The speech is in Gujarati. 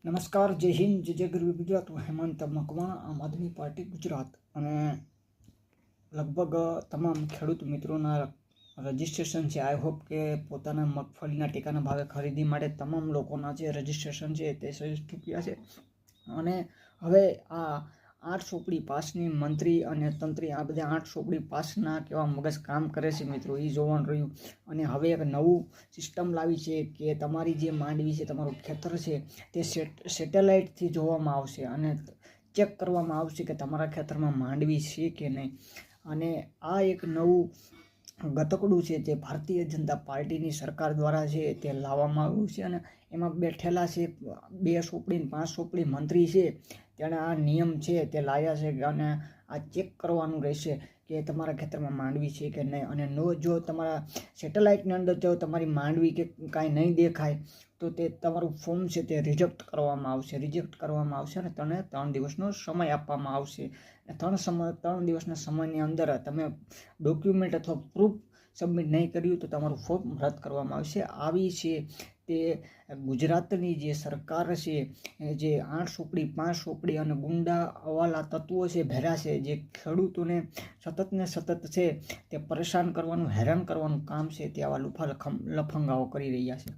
નમસ્કાર, જય હિન્દ, જય ગરવી ગુજરાત. હું હેમંત મકવાણા, આમ આદમી પાર્ટી ગુજરાત. અને લગભગ તમામ ખેડૂત મિત્રોના રજિસ્ટ્રેશન છે. આઈ હોપ કે પોતાના મગફળીના ટેકાના ભાવે ખરીદી માટે તમામ લોકોના જે રજિસ્ટ્રેશન છે તે થઈ ચૂક્યા છે. અને હવે આ 8 ચોપડી પાસની મંત્રી અને તંત્રી, આ બધા 8 ચોપડી પાસના કેવા મગજ કામ કરે છે મિત્રો, એ જોવાનું રહ્યું. અને હવે એક નવું સિસ્ટમ લાવી છે કે તમારી જે માંડવી છે, તમારું ખેતર છે, તે સેટેલાઇટથી જોવામાં આવશે અને ચેક કરવામાં આવશે કે તમારા ખેતરમાં માંડવી છે કે નહીં. અને આ એક નવું ગતકડું છે તે ભારતીય જનતા પાર્ટીની સરકાર દ્વારા છે તે લાવવામાં આવ્યું છે. અને એમાં બેઠેલા છે 2 ચોપડી 5 ચોપડી મંત્રી છે, તેણે આ નિયમ છે તે લાવ્યા છે. અને આ ચેક કરવાનું રહેશે કે તમારા ખેતરમાં માંડવી છે કે નહીં. અને જો તમારા સેટેલાઇટની અંદર જો તમારી માંડવી કે કાંઈ નહીં દેખાય તો તે તમારું ફોર્મ છે તે રિજેક્ટ કરવામાં આવશે અને તને 3 દિવસનો સમય આપવામાં આવશે. 3 દિવસના સમયની અંદર તમે ડોક્યુમેન્ટ અથવા પ્રૂફ સબમિટ નહીં કર્યું તો તમારું ફોર્મ રદ કરવામાં આવશે. આવી છે તે ગુજરાતની જે સરકાર છે, જે 8 ચોપડી 5 ચોપડી અને ગુંડા અવાલા તત્વો છે ભેરા છે, જે ખેડૂતોને સતત છે તે પરેશાન કરવાનું, હેરાન કરવાનું કામ છે તે આવા લફંગાઓ કરી રહ્યા છે.